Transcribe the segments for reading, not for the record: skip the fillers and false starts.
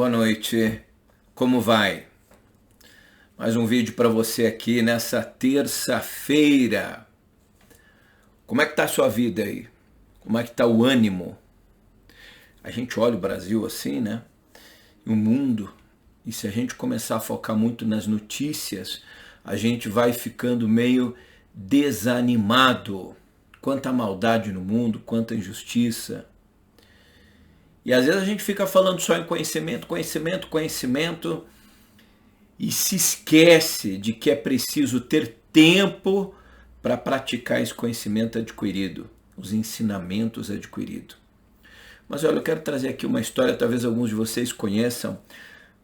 Boa noite, como vai? Mais um vídeo para você aqui nessa terça-feira. Como é que tá a sua vida aí? Como é que tá o ânimo? A gente olha o Brasil assim, né? E o mundo, e se a gente começar a focar muito nas notícias, a gente vai ficando meio desanimado. Quanta maldade no mundo, quanta injustiça. E às vezes a gente fica falando só em conhecimento, conhecimento, conhecimento, e se esquece de que é preciso ter tempo para praticar esse conhecimento adquirido, os ensinamentos adquiridos. Mas olha, eu quero trazer aqui uma história, talvez alguns de vocês conheçam,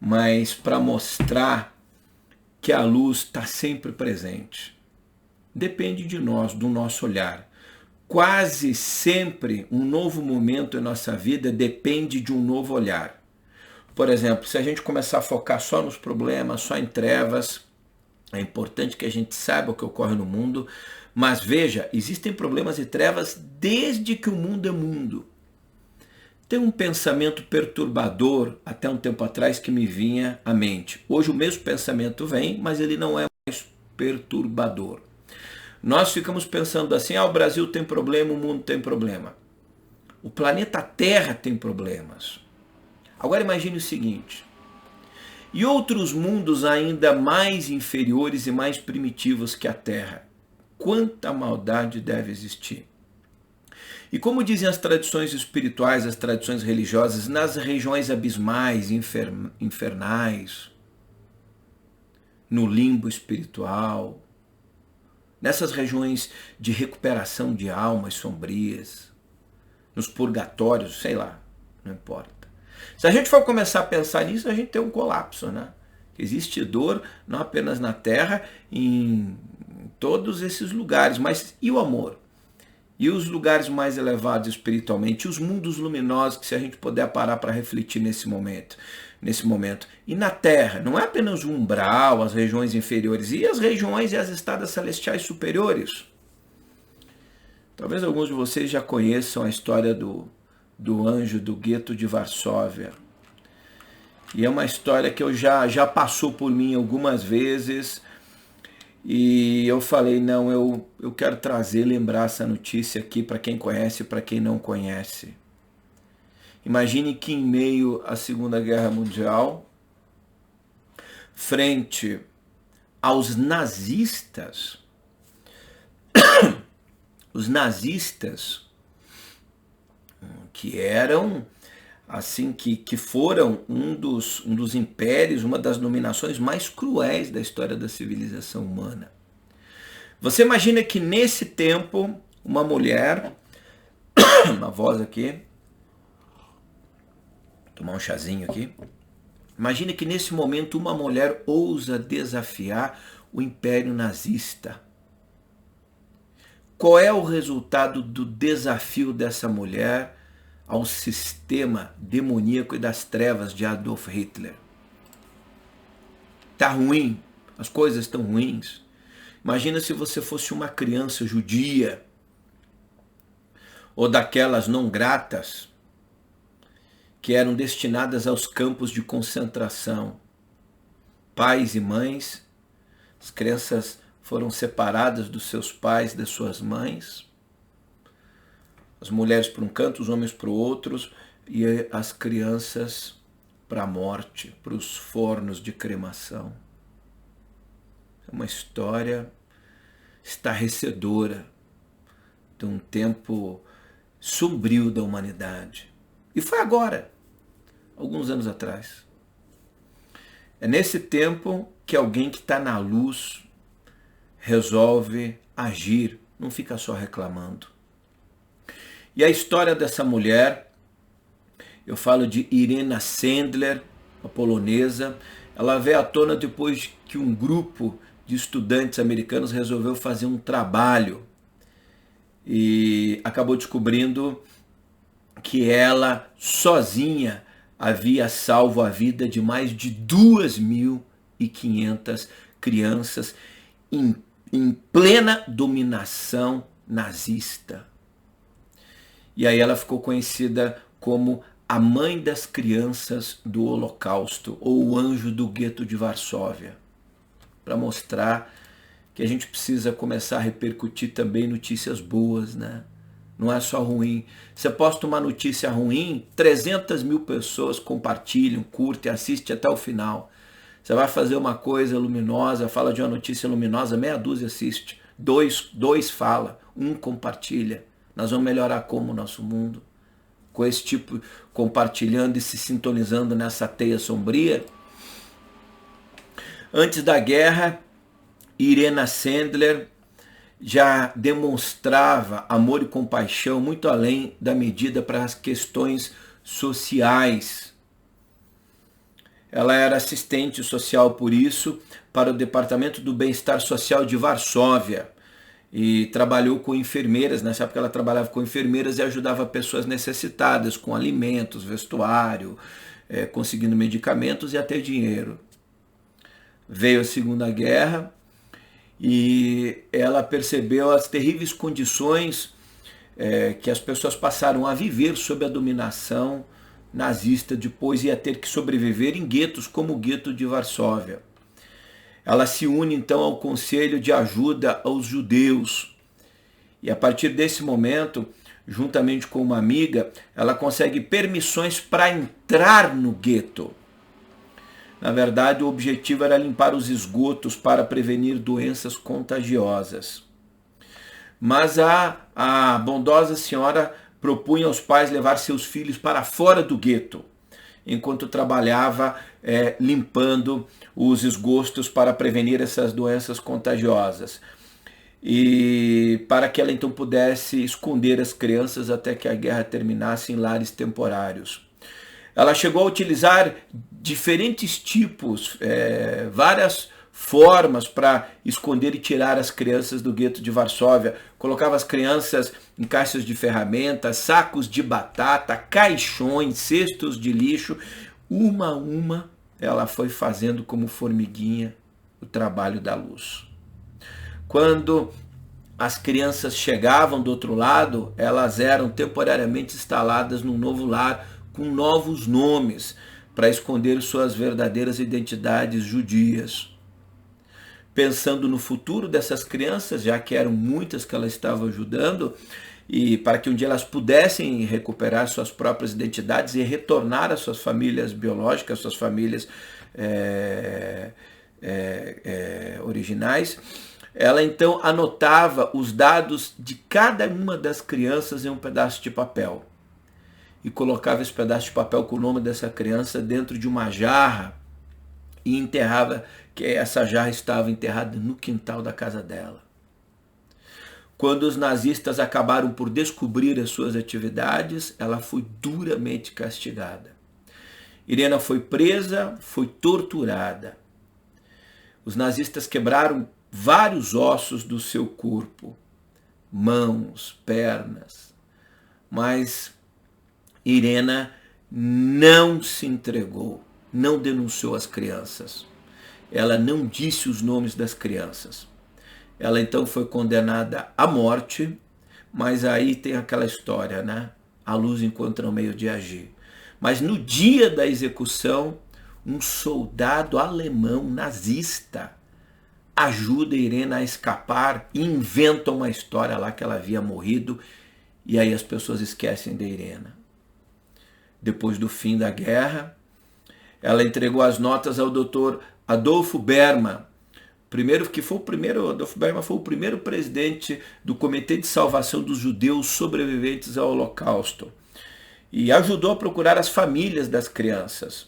mas para mostrar que a luz está sempre presente. Depende de nós, do nosso olhar. Quase sempre um novo momento em nossa vida depende de um novo olhar. Por exemplo, se a gente começar a focar só nos problemas, só em trevas, é importante que a gente saiba o que ocorre no mundo, mas veja, existem problemas e trevas desde que o mundo é mundo. Tem um pensamento perturbador até um tempo atrás que me vinha à mente. Hoje o mesmo pensamento vem, mas ele não é mais perturbador. Nós ficamos pensando assim, o Brasil tem problema, o mundo tem problema. O planeta Terra tem problemas. Agora imagine o seguinte, e outros mundos ainda mais inferiores e mais primitivos que a Terra? Quanta maldade deve existir? E como dizem as tradições espirituais, as tradições religiosas, nas regiões abismais, infernais, no limbo espiritual, nessas regiões de recuperação de almas sombrias, nos purgatórios, sei lá, não importa. Se a gente for começar a pensar nisso, a gente tem um colapso, né? Existe dor não apenas na Terra, em todos esses lugares, mas e o amor? E os lugares mais elevados espiritualmente, os mundos luminosos, que se a gente puder parar para refletir nesse momento. E na Terra, não é apenas o umbral, as regiões inferiores, e as regiões e as estadas celestiais superiores. Talvez alguns de vocês já conheçam a história do anjo do gueto de Varsóvia. E é uma história que já passou por mim algumas vezes, e eu falei, não, eu quero trazer, lembrar essa notícia aqui para quem conhece e para quem não conhece. Imagine que em meio à Segunda Guerra Mundial, frente aos nazistas, os nazistas, que eram, assim, que foram um dos impérios, uma das dominações mais cruéis da história da civilização humana. Você imagina que nesse tempo, uma mulher, uma voz aqui, tomar um chazinho aqui. Imagina que nesse momento uma mulher ousa desafiar o Império Nazista. Qual é o resultado do desafio dessa mulher ao sistema demoníaco e das trevas de Adolf Hitler? Tá ruim, as coisas estão ruins. Imagina se você fosse uma criança judia ou daquelas não gratas que eram destinadas aos campos de concentração. Pais e mães, as crianças foram separadas dos seus pais, das suas mães, as mulheres para um canto, os homens para o outro, e as crianças para a morte, para os fornos de cremação. É uma história estarrecedora de um tempo sombrio da humanidade. E foi agora, alguns anos atrás. É nesse tempo que alguém que está na luz resolve agir, não fica só reclamando. E a história dessa mulher, eu falo de Irena Sendler, a polonesa, ela veio à tona depois que um grupo de estudantes americanos resolveu fazer um trabalho e acabou descobrindo que ela sozinha havia salvo a vida de mais de 2.500 crianças em plena dominação nazista. E aí ela ficou conhecida como a mãe das crianças do Holocausto, ou o anjo do gueto de Varsóvia, para mostrar que a gente precisa começar a repercutir também notícias boas, né? Não é só ruim. Você posta uma notícia ruim, 300 mil pessoas compartilham, curtem, assistem até o final. Você vai fazer uma coisa luminosa, fala de uma notícia luminosa, meia dúzia assiste, dois fala, um compartilha. Nós vamos melhorar como o nosso mundo? Com esse tipo, compartilhando e se sintonizando nessa teia sombria. Antes da guerra, Irena Sendler já demonstrava amor e compaixão muito além da medida para as questões sociais. Ela era assistente social, por isso, para o Departamento do Bem-Estar Social de Varsóvia e trabalhou com enfermeiras. Nessa época ela trabalhava com enfermeiras e ajudava pessoas necessitadas com alimentos, vestuário, conseguindo medicamentos e até dinheiro. Veio a Segunda Guerra e ela percebeu as terríveis condições que as pessoas passaram a viver sob a dominação nazista, depois ia ter que sobreviver em guetos como o gueto de Varsóvia. Ela se une então ao Conselho de Ajuda aos Judeus e a partir desse momento, juntamente com uma amiga, ela consegue permissões para entrar no gueto. Na verdade, o objetivo era limpar os esgotos para prevenir doenças contagiosas. Mas a bondosa senhora propunha aos pais levar seus filhos para fora do gueto, enquanto trabalhava limpando os esgotos para prevenir essas doenças contagiosas. E para que ela então pudesse esconder as crianças até que a guerra terminasse em lares temporários. Ela chegou a utilizar diferentes tipos, várias formas para esconder e tirar as crianças do gueto de Varsóvia. Colocava as crianças em caixas de ferramentas, sacos de batata, caixões, cestos de lixo. Uma a uma, ela foi fazendo como formiguinha o trabalho da luz. Quando as crianças chegavam do outro lado, elas eram temporariamente instaladas num novo lar com novos nomes para esconder suas verdadeiras identidades judias. Pensando no futuro dessas crianças, já que eram muitas que ela estava ajudando, e para que um dia elas pudessem recuperar suas próprias identidades e retornar às suas famílias biológicas, às suas famílias originais, ela então anotava os dados de cada uma das crianças em um pedaço de papel e colocava esse pedaço de papel com o nome dessa criança dentro de uma jarra e enterrava, que essa jarra estava enterrada no quintal da casa dela. Quando os nazistas acabaram por descobrir as suas atividades, ela foi duramente castigada. Irena foi presa, foi torturada. Os nazistas quebraram vários ossos do seu corpo, mãos, pernas, mas Irena não se entregou, não denunciou as crianças. Ela não disse os nomes das crianças. Ela então foi condenada à morte, mas aí tem aquela história, né? A luz encontra um meio de agir. Mas no dia da execução, um soldado alemão nazista ajuda Irena a escapar e inventa uma história lá que ela havia morrido, e aí as pessoas esquecem de Irena. Depois do fim da guerra, ela entregou as notas ao Dr. Adolfo Berman, Adolfo Berman foi o primeiro presidente do Comitê de Salvação dos Judeus Sobreviventes ao Holocausto, e ajudou a procurar as famílias das crianças.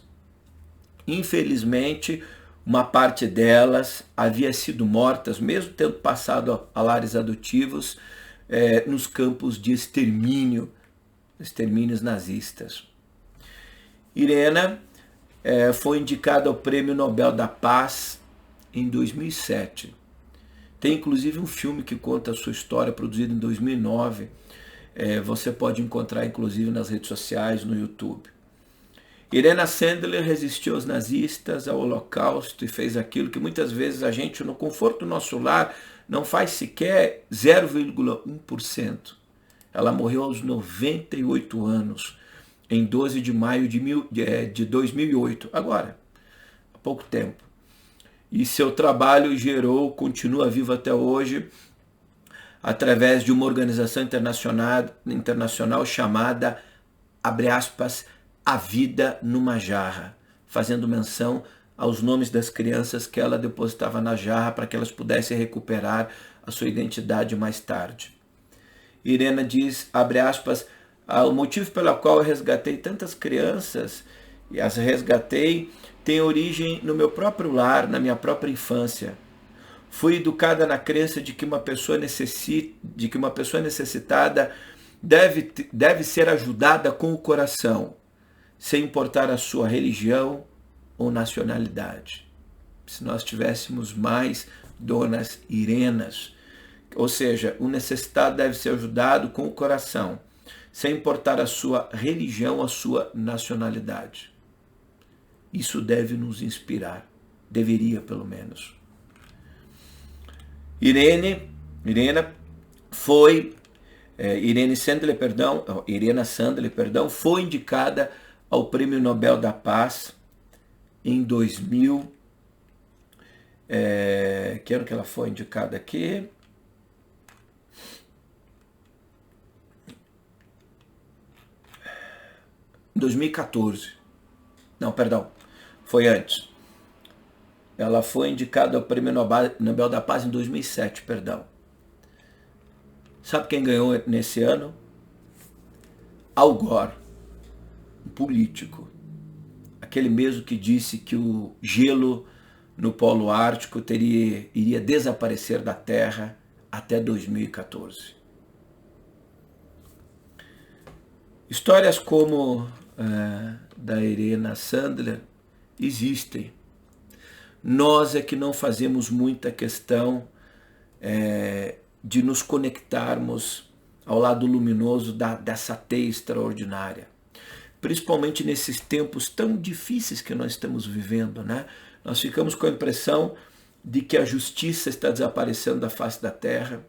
Infelizmente, uma parte delas havia sido mortas, mesmo tendo passado a lares adotivos, nos campos de extermínios nazistas. Irena foi indicada ao Prêmio Nobel da Paz em 2007. Tem inclusive um filme que conta a sua história, produzido em 2009. Você pode encontrar inclusive nas redes sociais, no YouTube. Irena Sendler resistiu aos nazistas, ao Holocausto, e fez aquilo que muitas vezes a gente, no conforto do nosso lar, não faz sequer 0,1%. Ela morreu aos 98 anos, em 12 de maio de 2008, agora, há pouco tempo. E seu trabalho continua vivo até hoje, através de uma organização internacional chamada, abre aspas, A Vida numa Jarra, fazendo menção aos nomes das crianças que ela depositava na jarra para que elas pudessem recuperar a sua identidade mais tarde. Irena diz, abre aspas, o motivo pelo qual eu resgatei tantas crianças, e as resgatei, tem origem no meu próprio lar, na minha própria infância. Fui educada na crença de que uma pessoa necessitada deve ser ajudada com o coração, sem importar a sua religião ou nacionalidade. Se nós tivéssemos mais donas Irenas, ou seja, o necessitado deve ser ajudado com o coração, sem importar a sua religião, a sua nacionalidade. Isso deve nos inspirar, deveria pelo menos. Irena Sandler, foi indicada ao Prêmio Nobel da Paz em 2000. Que ano que ela foi indicada aqui? Em 2014. Não, perdão. Foi antes. Ela foi indicada ao Prêmio Nobel da Paz em 2007, perdão. Sabe quem ganhou nesse ano? Al Gore, um político. Aquele mesmo que disse que o gelo no Polo Ártico iria desaparecer da Terra até 2014. Histórias como da Irena Sandler existem. Nós é que não fazemos muita questão de nos conectarmos ao lado luminoso dessa teia extraordinária. Principalmente nesses tempos tão difíceis que nós estamos vivendo, né? Nós ficamos com a impressão de que a justiça está desaparecendo da face da terra,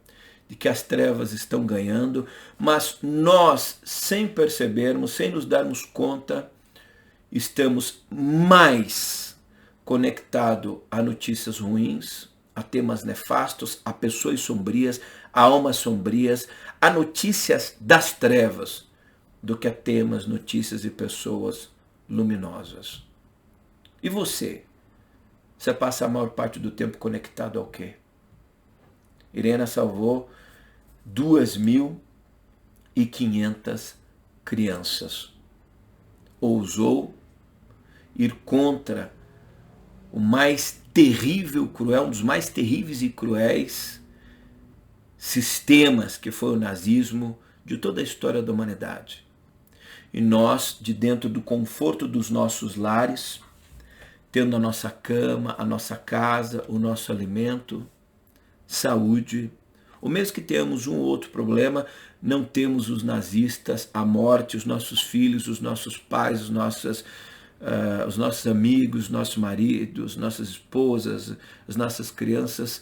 de que as trevas estão ganhando, mas nós, sem percebermos, sem nos darmos conta, estamos mais conectados a notícias ruins, a temas nefastos, a pessoas sombrias, a almas sombrias, a notícias das trevas, do que a temas, notícias e pessoas luminosas. E você? Você passa a maior parte do tempo conectado ao quê? Irena salvou 2.500 crianças. Ousou ir contra o mais terrível, cruel, um dos mais terríveis e cruéis sistemas que foi o nazismo de toda a história da humanidade. E nós, de dentro do conforto dos nossos lares, tendo a nossa cama, a nossa casa, o nosso alimento, saúde, ou mesmo que tenhamos um ou outro problema, não temos os nazistas, a morte, os nossos filhos, os nossos pais, os nossos amigos, nossos maridos, nossas esposas, as nossas crianças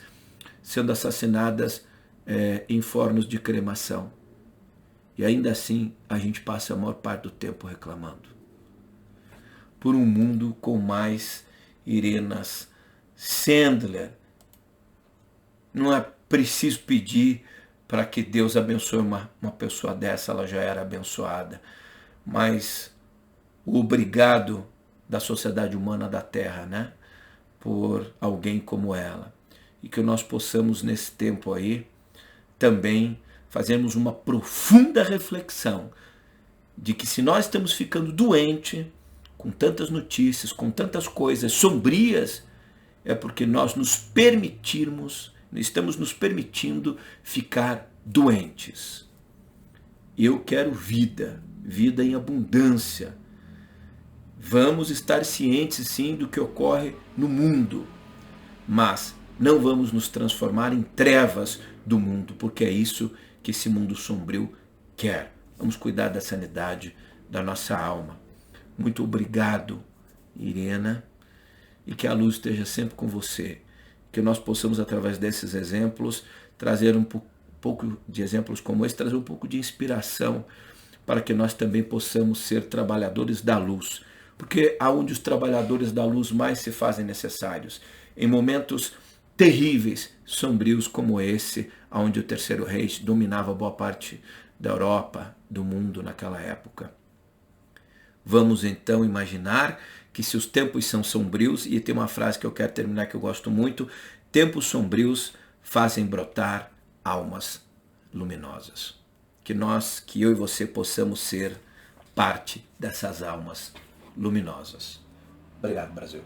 sendo assassinadas em fornos de cremação. E ainda assim a gente passa a maior parte do tempo reclamando. Por um mundo com mais Irenas Sandler. Não é preciso pedir para que Deus abençoe uma pessoa dessa, ela já era abençoada. Mas o obrigado da sociedade humana da Terra, né? Por alguém como ela. E que nós possamos nesse tempo aí também fazermos uma profunda reflexão de que se nós estamos ficando doentes com tantas notícias, com tantas coisas sombrias, é porque nós estamos nos permitindo ficar doentes. Eu quero vida em abundância. Vamos estar cientes, sim, do que ocorre no mundo, mas não vamos nos transformar em trevas do mundo, porque é isso que esse mundo sombrio quer. Vamos cuidar da sanidade da nossa alma. Muito obrigado, Irena, e que a luz esteja sempre com você. Que nós possamos, através desses exemplos, trazer um pouco de exemplos como esse, trazer um pouco de inspiração para que nós também possamos ser trabalhadores da luz. Porque aonde os trabalhadores da luz mais se fazem necessários? Em momentos terríveis, sombrios como esse, onde o Terceiro Reich dominava boa parte da Europa, do mundo naquela época. Vamos então imaginar que se os tempos são sombrios, e tem uma frase que eu quero terminar que eu gosto muito, tempos sombrios fazem brotar almas luminosas. Que eu e você possamos ser parte dessas almas luminosas. Obrigado, Brasil.